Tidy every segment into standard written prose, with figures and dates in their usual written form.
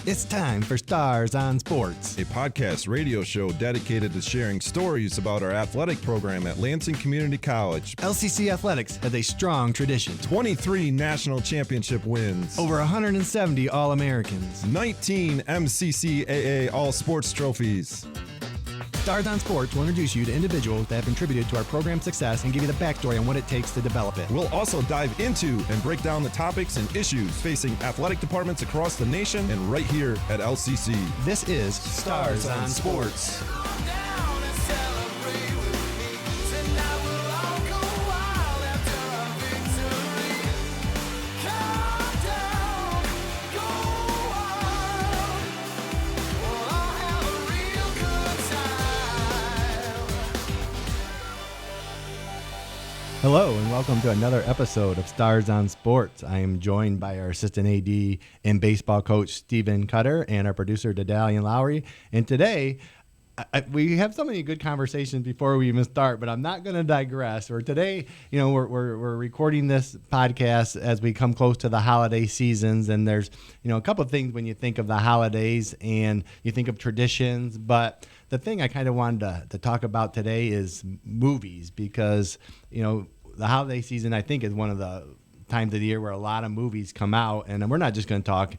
It's time for Stars on Sports, a podcast radio show dedicated to sharing stories about our athletic program at Lansing Community College. LCC Athletics has a strong tradition. 23 national championship wins. Over 170 All-Americans. 19 MCCAA All-Sports trophies. Stars on Sports will introduce you to individuals that have contributed to our program's success and give you the backstory on what it takes to develop it. We'll also dive into and break down the topics and issues facing athletic departments across the nation and right here at LCC. This is Stars on Sports. Hello and welcome to another episode of Stars on Sports. I am joined by our assistant AD and baseball coach Stephen Cutter and our producer Dedalian Lowry. And today we have so many good conversations before we even start, but I'm not going to digress. Or today, we're recording this podcast as we come close to the holiday seasons, and there's a couple of things when you think of the holidays and you think of traditions, but the thing I kind of wanted to talk about today is movies, because the holiday season, I think, is one of the times of the year where a lot of movies come out, and we're not just going to talk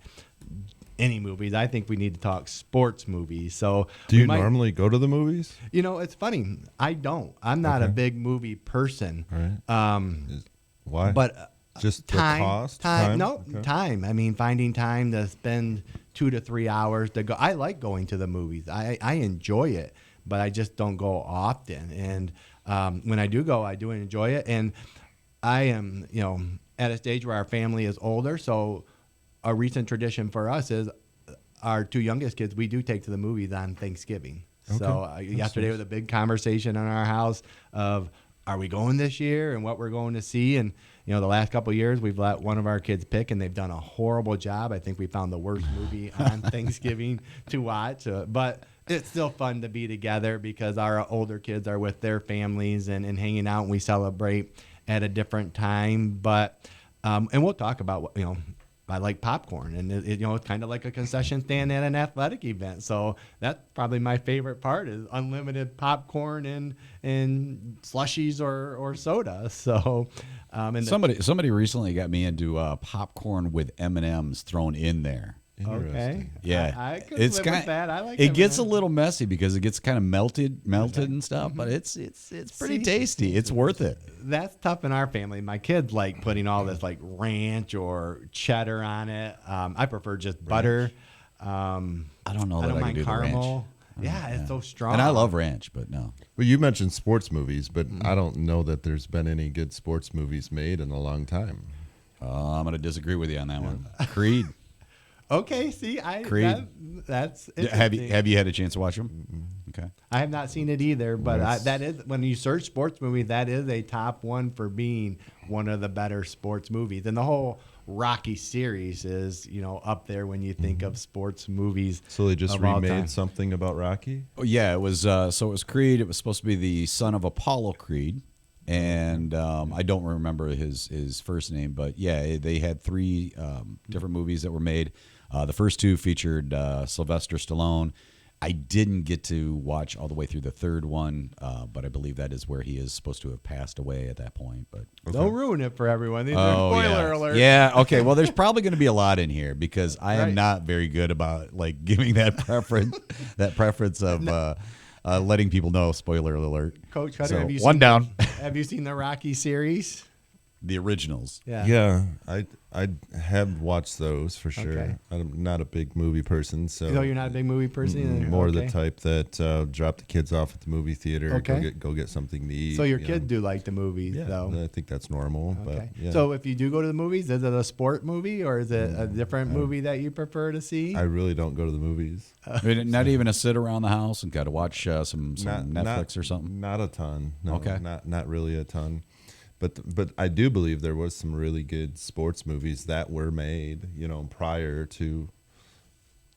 any movies. I think we need to talk sports movies. So, do you normally go to the movies? It's funny. I don't. I'm not a big movie person. All right. Why? But just time, the cost? Time. No, okay. Time. I mean, finding time to spend 2 to 3 hours to go. I like going to the movies. I enjoy it, but I just don't go often. And when I do go, I do enjoy it. And I am, at a stage where our family is older. So a recent tradition for us is our 2 youngest kids, we do take to the movies on Thanksgiving. Okay. So yesterday was a big conversation in our house of, are we going this year and what we're going to see? And, the last couple of years, we've let one of our kids pick, and they've done a horrible job. I think we found the worst movie on Thanksgiving to watch. But it's still fun to be together because our older kids are with their families and hanging out, and we celebrate at a different time. But and we'll talk about, I like popcorn, and it's kind of like a concession stand at an athletic event. So that's probably my favorite part, is unlimited popcorn and slushies or soda. So and somebody recently got me into popcorn with M&Ms thrown in there. Okay. Yeah. I could live with that. I like it. Gets M&Ms. a little messy because it gets kind of melted and stuff, but it's pretty tasty. It's worth it. That's tough in our family. My kids like putting all this like ranch or cheddar on it. I prefer just butter. I don't know that I can mind do caramel. the ranch. Yeah, it's so strong. And I love ranch, but no. Well, you mentioned sports movies, but I don't know that there's been any good sports movies made in a long time. I'm going to disagree with you on that one. Creed. Okay, see, Creed. That's Have you had a chance to watch them? Mm-hmm. Okay. I have not seen it either, but that is, when you search sports movie, that is a top one for being one of the better sports movies. And the whole Rocky series is, up there when you think of sports movies. So they just remade something about Rocky? Oh, yeah, it was. So it was Creed. It was supposed to be the son of Apollo Creed. And I don't remember his first name, but yeah, they had 3 different movies that were made. The first 2 featured Sylvester Stallone. I didn't get to watch all the way through the third one, but I believe that is where he is supposed to have passed away at that point. But don't ruin it for everyone. Spoiler alert. Yeah. Okay. Well, there's probably going to be a lot in here because I am not very good about giving that preference of. Letting people know, spoiler alert. Coach Cutter, so, have you one seen, down. Have you seen the Rocky series? The originals. Yeah, I have watched those for sure. Okay. I'm not a big movie person, so. No, you're not a big movie person either? More the type that drop the kids off at the movie theater, go get something to eat. So your kids do like the movies, though? I think that's normal. Okay. But, yeah. So if you do go to the movies, is it a sport movie or is it a different movie that you prefer to see? I really don't go to the movies. Not even a sit around the house and got to watch some Netflix or something? Not a ton. No, okay. Not really a ton. But I do believe there was some really good sports movies that were made, prior to,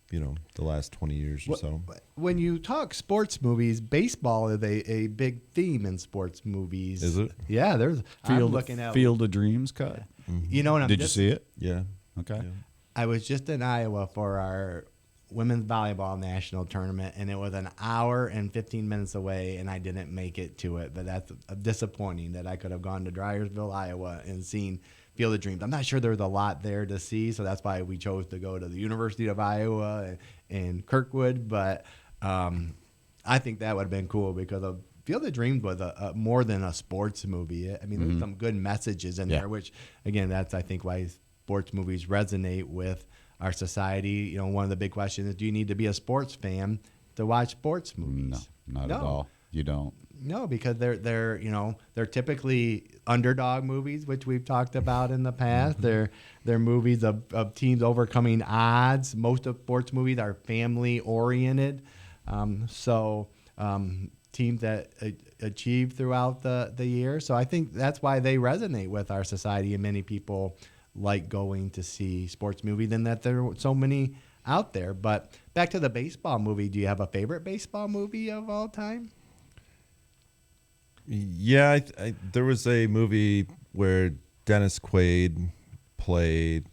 the last 20 years or so. When you talk sports movies, baseball is a big theme in sports movies. Is it? Yeah, there's Field of Dreams cut. Mm-hmm. Did you see it? Yeah. Okay. Yeah. I was just in Iowa for our women's volleyball national tournament, and it was an hour and 15 minutes away, and I didn't make it to it. But that's disappointing that I could have gone to Dryersville, Iowa, and seen Field of Dreams. I'm not sure there's a lot there to see, so that's why we chose to go to the University of Iowa and Kirkwood. But I think that would have been cool because of Field of Dreams was a more than a sports movie. I mean, there's some good messages in there, which, again, that's, I think, why sports movies resonate with our society. You know, one of the big questions is, do you need to be a sports fan to watch sports movies? No, not at all. You don't. No, because they're typically underdog movies, which we've talked about in the past. They're movies of teams overcoming odds. Most of sports movies are family oriented. Teams that achieve throughout the year. So I think that's why they resonate with our society, and many people like going to see sports movies, and that there are so many out there. But back to the baseball movie, do you have a favorite baseball movie of all time? Yeah, there was a movie where Dennis Quaid played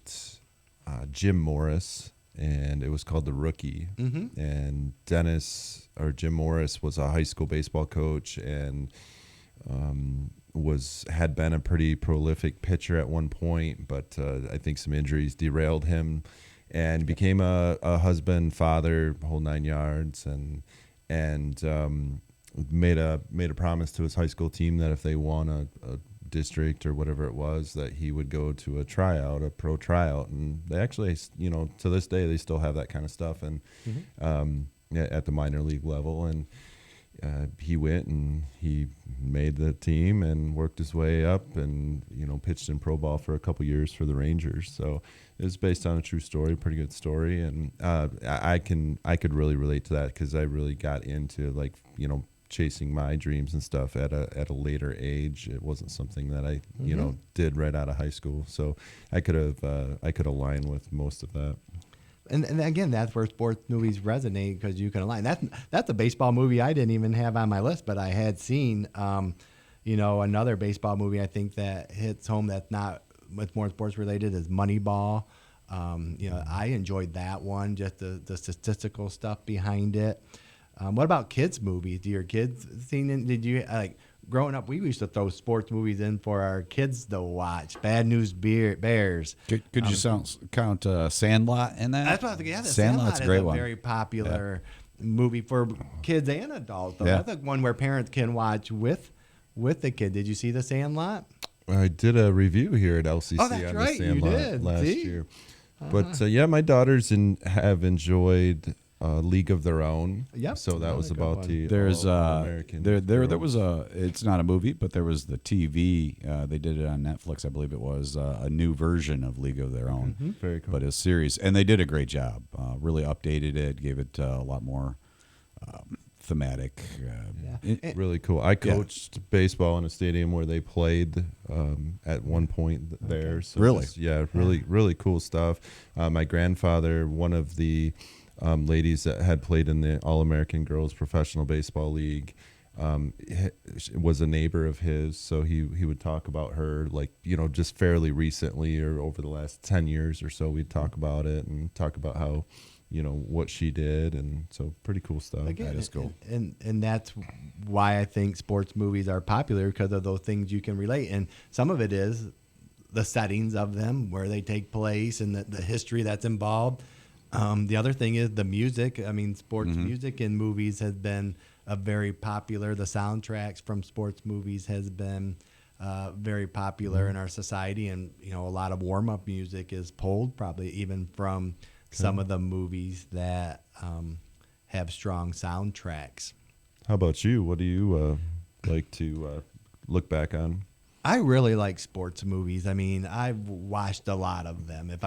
Jim Morris, and it was called The Rookie. Mm-hmm. And Jim Morris was a high school baseball coach, and had been a pretty prolific pitcher at one point, but I think some injuries derailed him, and became a husband, father, whole 9 yards, and made a promise to his high school team that if they won a district or whatever it was, that he would go to a pro tryout. And they actually, to this day, they still have that kind of stuff, and at the minor league level. And he went and he made the team and worked his way up, and pitched in pro ball for a couple years for the Rangers. So it was based on a true story, pretty good story. And I could really relate to that, because I really got into chasing my dreams and stuff at a later age. It wasn't something that I did right out of high school, so I could align with most of that. And again, that's where sports movies resonate, because you can align. That's a baseball movie I didn't even have on my list, but I had seen. Another baseball movie I think that hits home that's not much more sports related is Moneyball. I enjoyed that one, just the statistical stuff behind it. What about kids movies? Do your kids seen it? Did you growing up? We used to throw sports movies in for our kids to watch. Bad News Bears. Could you count Sandlot in that? That's what I was thinking. Yeah, Sandlot's a great one. Very popular movie for kids and adults. Though. Yeah. That's one where parents can watch with the kid. Did you see The Sandlot? I did a review here at LCC on The Sandlot last year. But my daughters have enjoyed League of Their Own. Yep. So that was about the There's American. there was it's not a movie, but there was the TV. They did it on Netflix, I believe it was a new version of League of Their Own. Mm-hmm. Very cool. But a series, and they did a great job. Really updated it, gave it a lot more thematic. Really cool. I coached baseball in a stadium where they played at one point there. So really? Really cool stuff. My grandfather, one of the ladies that had played in the All-American Girls Professional Baseball League, was a neighbor of his, so he would talk about her, just fairly recently or over the last 10 years or so. We'd talk about it and talk about how, what she did, and so pretty cool stuff. Again, that is cool. And that's why I think sports movies are popular, because of those things you can relate. And some of it is the settings of them, where they take place, and the history that's involved. The other thing is the music. I mean, sports music in movies has been very popular. The soundtracks from sports movies has been very popular in our society, and a lot of warm-up music is pulled probably even from some of the movies that have strong soundtracks. How about you? What do you like to look back on? I really like sports movies. I mean, I've watched a lot of them. If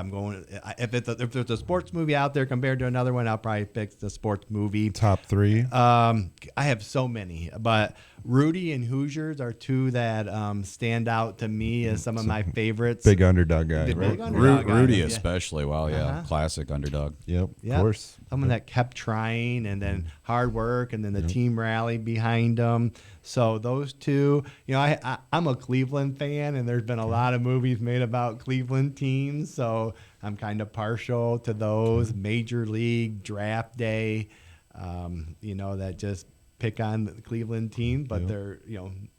there's a sports movie out there compared to another one, I'll probably pick the sports movie. Top three? I have so many, but Rudy and Hoosiers are two that stand out to me as some of my favorites. Big underdog guy, right? Big underdog guy, Rudy especially. Wow, classic underdog. Yep, of course. Someone that kept trying, and then hard work, and then the team rally behind them. So those two, I'm a Cleveland Cleveland fan, and there's been a lot of movies made about Cleveland teams, so I'm kind of partial to those. Major League, Draft Day, that just pick on the Cleveland team, but they're,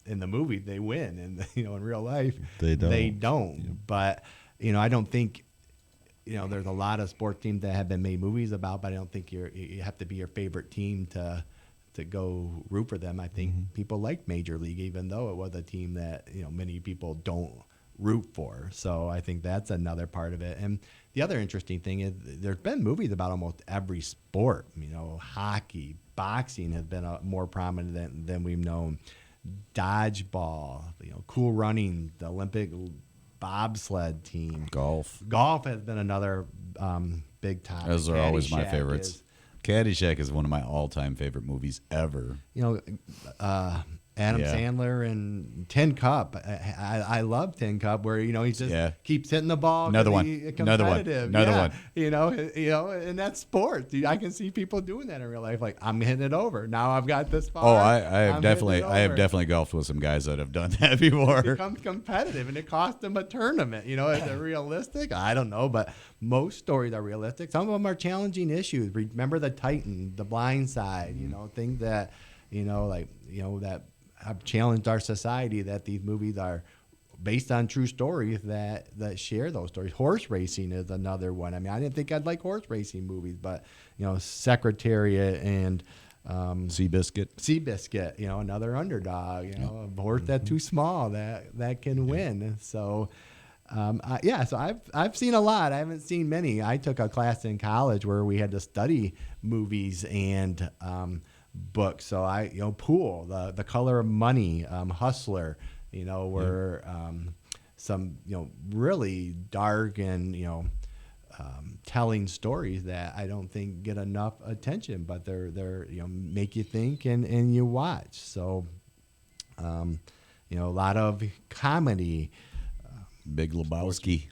in the movie they win, and in real life they don't. Yep. But I don't think there's a lot of sports teams that have been made movies about, but I don't think you have to be your favorite team to go root for them. I think people like Major League, even though it was a team that many people don't root for. So I think that's another part of it. And the other interesting thing is there's been movies about almost every sport. Hockey, boxing has been more prominent than we've known. Dodgeball, Cool Running, the Olympic bobsled team. Golf has been another big topic. Those are always my Caddyshack favorites. Caddyshack is one of my all-time favorite movies ever. Adam Sandler and Tin Cup. I love Tin Cup, where he just keeps hitting the ball. Another one. And that's sports. I can see people doing that in real life. Like, I'm hitting it over. Now I've got this far. Oh, I have definitely golfed with some guys that have done that before. It becomes competitive, and it cost them a tournament. Is it realistic? I don't know, but most stories are realistic. Some of them are challenging issues. Remember the Titan, the Blind Side. Things that that have challenged our society, that these movies are based on true stories that share those stories. Horse racing is another one. I didn't think I'd like horse racing movies, but Secretariat and Seabiscuit, another underdog, a horse that's too small that can win. So so I've seen a lot. I haven't seen many. I took a class in college where we had to study movies and books. So Pool, the Color of Money, Hustler, were some really dark and telling stories that I don't think get enough attention, but they're make you think and you watch. So a lot of comedy. Big Lebowski.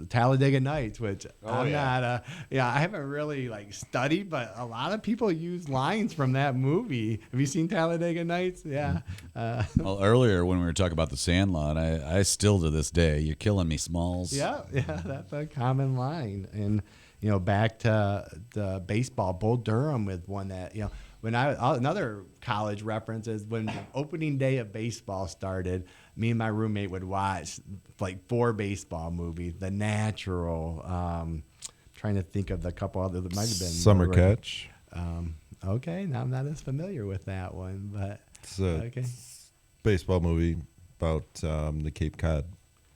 Talladega Nights, which I haven't really studied, but a lot of people use lines from that movie. Have you seen Talladega Nights? Yeah. Well, earlier when we were talking about the Sandlot, I still to this day, you're killing me, Smalls. Yeah, that's a common line. And back to the baseball, Bull Durham with one that when another college reference is when the opening day of baseball started. Me and my roommate would watch 4 baseball movies. The Natural. Trying to think of the couple others. It might have been Summer Catch. Okay, now I'm not as familiar with that one, but it's a baseball movie about the Cape Cod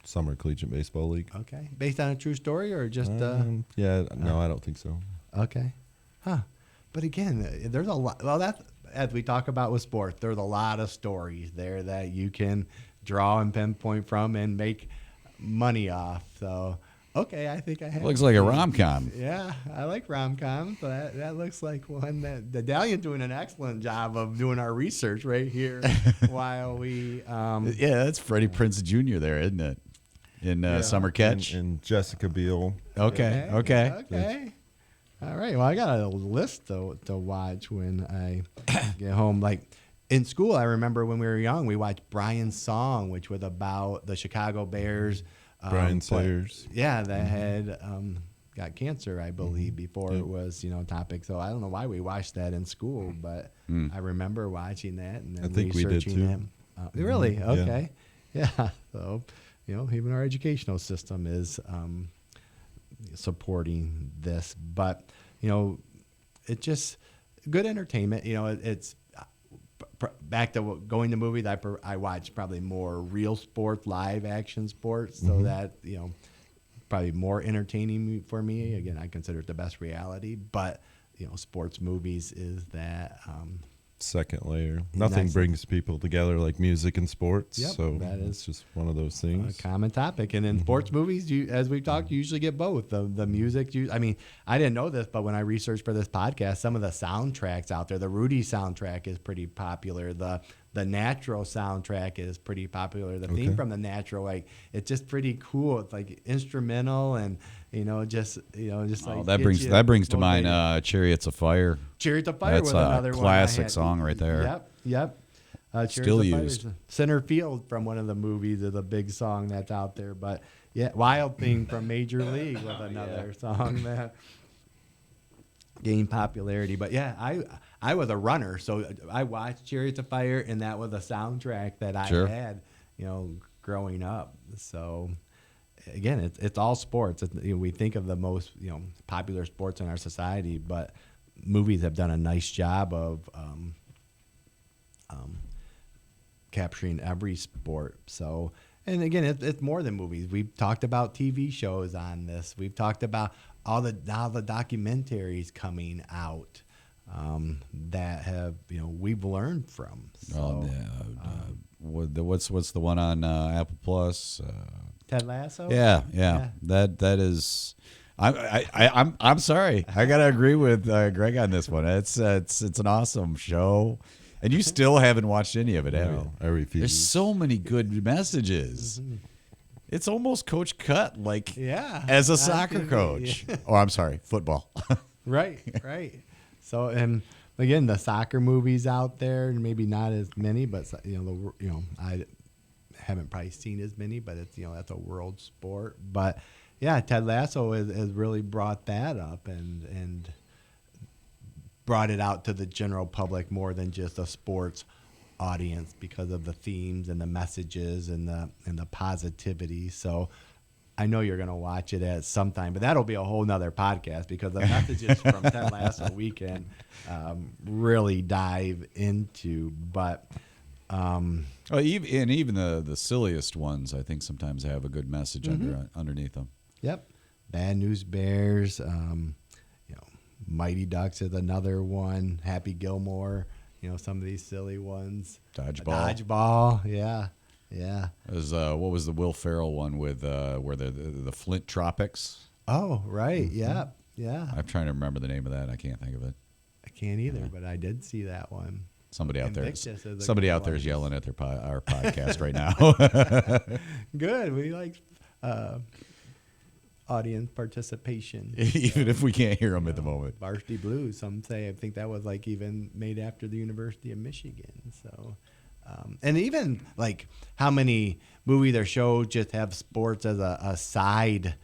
Summer Collegiate Baseball League. Okay, based on a true story or just? No, I don't think so. Okay, but again, there's a lot. Well, that's as we talk about with sports. There's a lot of stories there that you can draw and pinpoint from and make money off. So, okay, I think I have. Looks like a rom-com. Yeah, I like rom-coms. But that looks like one that the Dalian's doing an excellent job of doing our research right here while we. That's Freddie Prinze Jr. there, isn't it? In Summer Catch. And Jessica Biel. Okay. All right. Well, I got a list to watch when I get home. In school, I remember when we were young, we watched Brian's Song, which was about the Chicago Bears. Brian Sayers. Yeah, that had got cancer, I believe, before it was topic. So I don't know why we watched that in school, but I remember watching that and then I think we did too. him. Really? Okay. Yeah. So even our educational system is supporting this, but it's just good entertainment. It's back to going to movies. I watch probably more real sports, live action sports, so that probably more entertaining for me. Again, I consider it the best reality, but sports movies is that second layer. Nothing brings people together like music and sports. Yep, so that is it's just one of those things. A common topic. And in sports movies, as we've talked, you usually get both. The music, I didn't know this, but when I researched for this podcast, some of the soundtracks out there, the Rudy soundtrack is pretty popular. The Natural soundtrack is pretty popular. The theme from The Natural, it's just pretty cool. It's instrumental and that brings to mind Chariots of Fire. Chariots of Fire That's was another a one. Classic song right there. Yep. Chariots Still of used. Fire. Center Field from one of the movies is a big song that's out there. But yeah, Wild Thing from Major League was another song that gained popularity. But yeah, I was a runner, so I watched Chariots of Fire, and that was a soundtrack that I Sure. had, growing up. So again, it's all sports. We think of the most popular sports in our society, but movies have done a nice job of capturing every sport. So, and again, it's more than movies. We've talked about TV shows on this. We've talked about all the documentaries coming out that have we've learned from. So, what's the one on Apple Plus? Ted Lasso. Yeah. That is. I'm sorry. I gotta agree with Greg on this one. It's an awesome show, and you still haven't watched any of it, have you? No, I refuse. There's so many good messages. It's almost Coach Cut, as a soccer coach. Oh, I'm sorry, football. Right. So, and again, the soccer movies out there, maybe not as many, but I haven't probably seen as many, but it's that's a world sport. But yeah, Ted Lasso has really brought that up and brought it out to the general public more than just a sports audience because of the themes and the messages and the positivity. So I know you're going to watch it at some time, but that'll be a whole nother podcast because the messages from Ted Lasso we can really dive into. But even the silliest ones, I think sometimes have a good message underneath them. Yep. Bad News Bears, Mighty Ducks is another one. Happy Gilmore, some of these silly ones. Dodgeball, yeah. What was the Will Ferrell one with where the Flint Tropics? Oh, right. Yeah. I'm trying to remember the name of that. I can't think of it. I can't either, but I did see that one. Somebody out there Invictus is a somebody good out there one. is yelling at our podcast right now. Good. We like audience participation. Even if we can't hear them at the moment. Varsity Blues, some say. I think that was even made after the University of Michigan. So, and even how many movies or shows just have sports as a side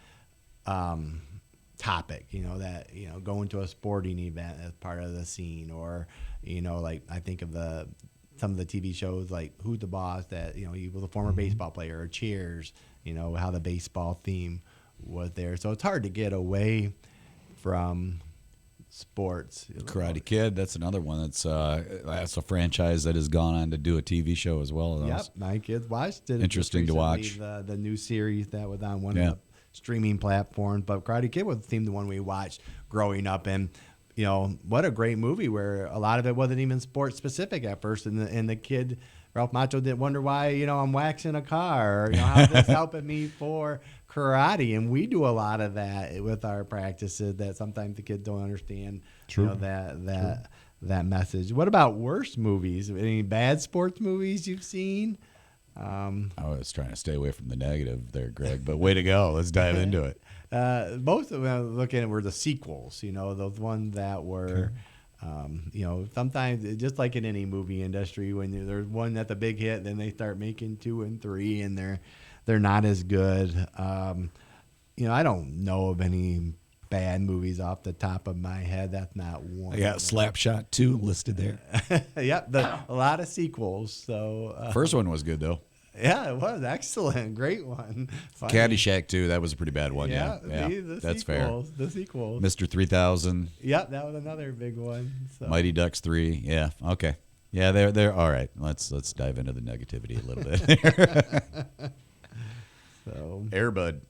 topic, going to a sporting event as part of the scene, or, I think of some of the TV shows like Who's the Boss, that, he was a former baseball player, or Cheers, how the baseball theme was there. So it's hard to get away from sports. Karate Kid, that's another one. That's a franchise that has gone on to do a TV show as well. Yep, my kids watched it. Interesting to watch. The new series that was on one of the streaming platforms. But Karate Kid was the one we watched growing up, and what a great movie where a lot of it wasn't even sports specific at first, and the kid Ralph Macchio didn't wonder why I'm waxing a car, or how's this helping me for karate. And we do a lot of that with our practices that sometimes the kids don't understand. True. That message. What about worse movies? Any bad sports movies you've seen? I was trying to stay away from the negative there, Greg, but way to go. Let's dive into it. Most of them I was looking at were the sequels, those ones that were, sometimes just like in any movie industry, when there's one that's a big hit, then they start making 2 and 3, and they're not as good. I don't know of any bad movies off the top of my head. That's not one. I got Slapshot 2 listed there. Yep, a lot of sequels. So First one was good though. Yeah, it was excellent, great one. Funny. Caddyshack 2, that was a pretty bad one. Yeah, sequels, that's fair. The sequels. Mr. 3000. Yep, that was another big one. So. Mighty Ducks 3. Yeah, okay. Yeah, they're all right. Let's dive into the negativity a little bit. So Air Bud.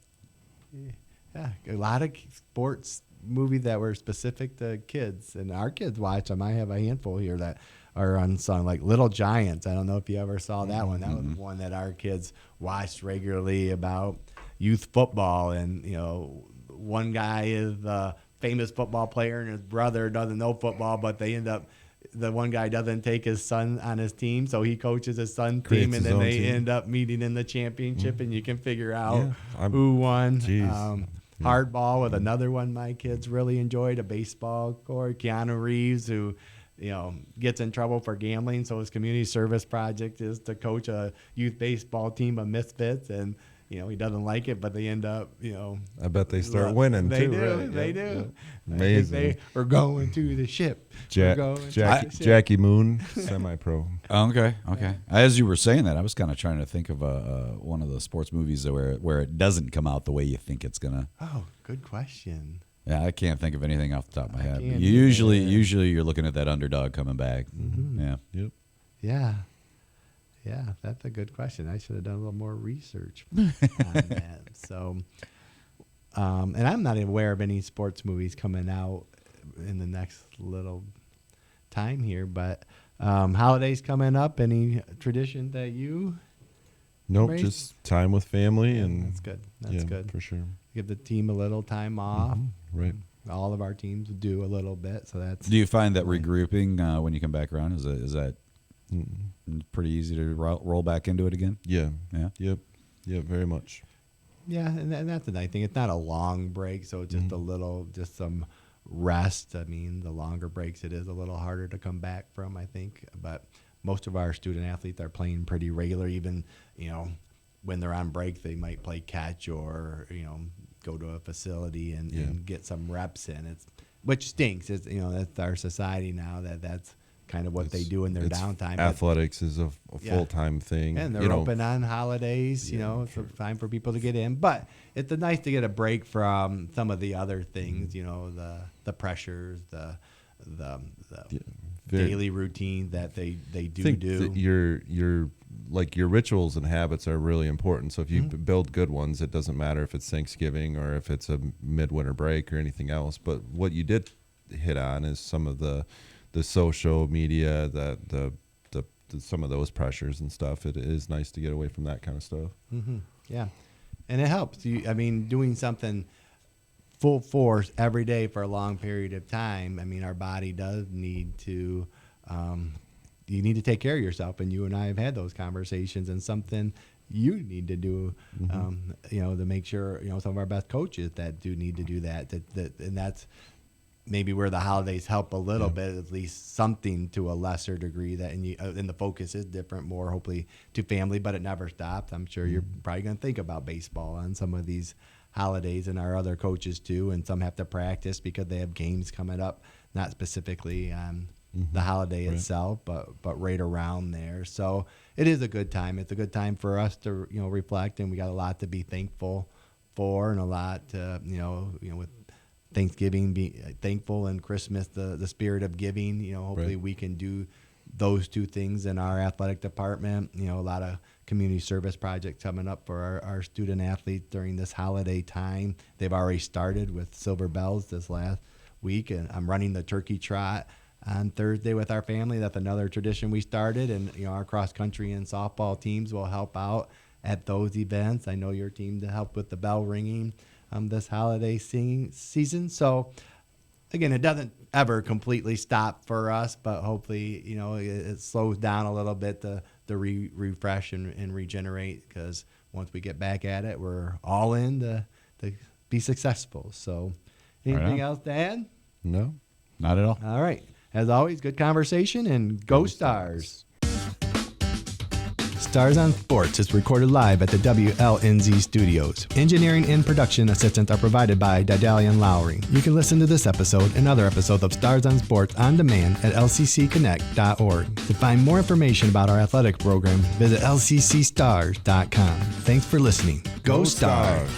Yeah, a lot of sports movies that were specific to kids, and our kids watch them. I have a handful here that are unsung, like Little Giants. I don't know if you ever saw that one. That was one that our kids watched regularly about youth football, and one guy is a famous football player, and his brother doesn't know football, but the one guy doesn't take his son on his team, so he coaches his son's team, and then they end up meeting in the championship, and you can figure out who won. Hardball with another one my kids really enjoyed, a baseball court. Keanu Reeves, who gets in trouble for gambling. So his community service project is to coach a youth baseball team of misfits, and he doesn't like it, but they end up, I bet they start winning they too. do, Right? they Yep, do. yep. I think Amazing. we're going to the ship. We're going to the ship. Jackie Moon, semi-pro. Okay. As you were saying that, I was kind of trying to think of one of the sports movies where it doesn't come out the way you think it's gonna. Oh, good question. Yeah, I can't think of anything off the top of my head. can't Usually either. you're looking at that underdog coming back. Mm-hmm. Yeah. Yep. Yeah, that's a good question. I should have done a little more research on that. So, and I'm not aware of any sports movies coming out in the next little time here, but holidays coming up. Any tradition that you? Nope, Embrace? just time with family, and That's good. That's good. for sure. Give the team a little time off. Right. All of our teams do a little bit, so that's. Do you find that regrouping when you come back around is that pretty easy to roll back into it again? Yeah. Yeah. Yep. Very much. Yeah, and that's the nice thing. It's not a long break, so it's just a little, just some rest. I mean, the longer breaks, it is a little harder to come back from, I think. But most of our student athletes are playing pretty regular. Even, when they're on break, they might play catch or, go to a facility and get some reps in. Which stinks. It's, that's our society now that's kind of what they do in their downtime. Athletics is a full-time thing. And they're open on holidays, it's a time for people to get in. But it's nice to get a break from some of the other things, the pressures, the daily routine that they do. That your like your rituals and habits are really important. So if you build good ones, it doesn't matter if it's Thanksgiving or if it's a midwinter break or anything else. But what you did hit on is some of the social media, the some of those pressures and stuff. It is nice to get away from that kind of stuff. Mm-hmm. Yeah, and it helps. Doing something full force every day for a long period of time. Our body does need to. You need to take care of yourself, and you and I have had those conversations. And something you need to do, to make sure some of our best coaches that do need to do that. And that's maybe where the holidays help a little bit, at least something to a lesser degree. And the focus is different, more hopefully to family, but it never stops. I'm sure you're probably going to think about baseball on some of these holidays, and our other coaches too. And some have to practice because they have games coming up, not specifically on the holiday itself, but right around there. So it is a good time. It's a good time for us to reflect, and we got a lot to be thankful for, and a lot to with Thanksgiving, be thankful, and Christmas, the spirit of giving. Hopefully we can do those two things in our athletic department. A lot of community service projects coming up for our student athletes during this holiday time. They've already started with Silver Bells this last week, and I'm running the turkey trot on Thursday with our family. That's another tradition we started, and our cross country and softball teams will help out at those events. I know your team to help with the bell ringing this holiday season. So again, it doesn't ever completely stop for us, but hopefully it slows down a little bit to refresh and regenerate, because once we get back at it, we're all in to be successful. So anything else to add? No, not at all. All right. As always, good conversation, and go Stars. Stars on Sports is recorded live at the WLNZ studios. Engineering and production assistance are provided by Didalian Lowry. You can listen to this episode and other episodes of Stars on Sports on demand at lccconnect.org. To find more information about our athletic program, visit lccstars.com. Thanks for listening. Go Stars!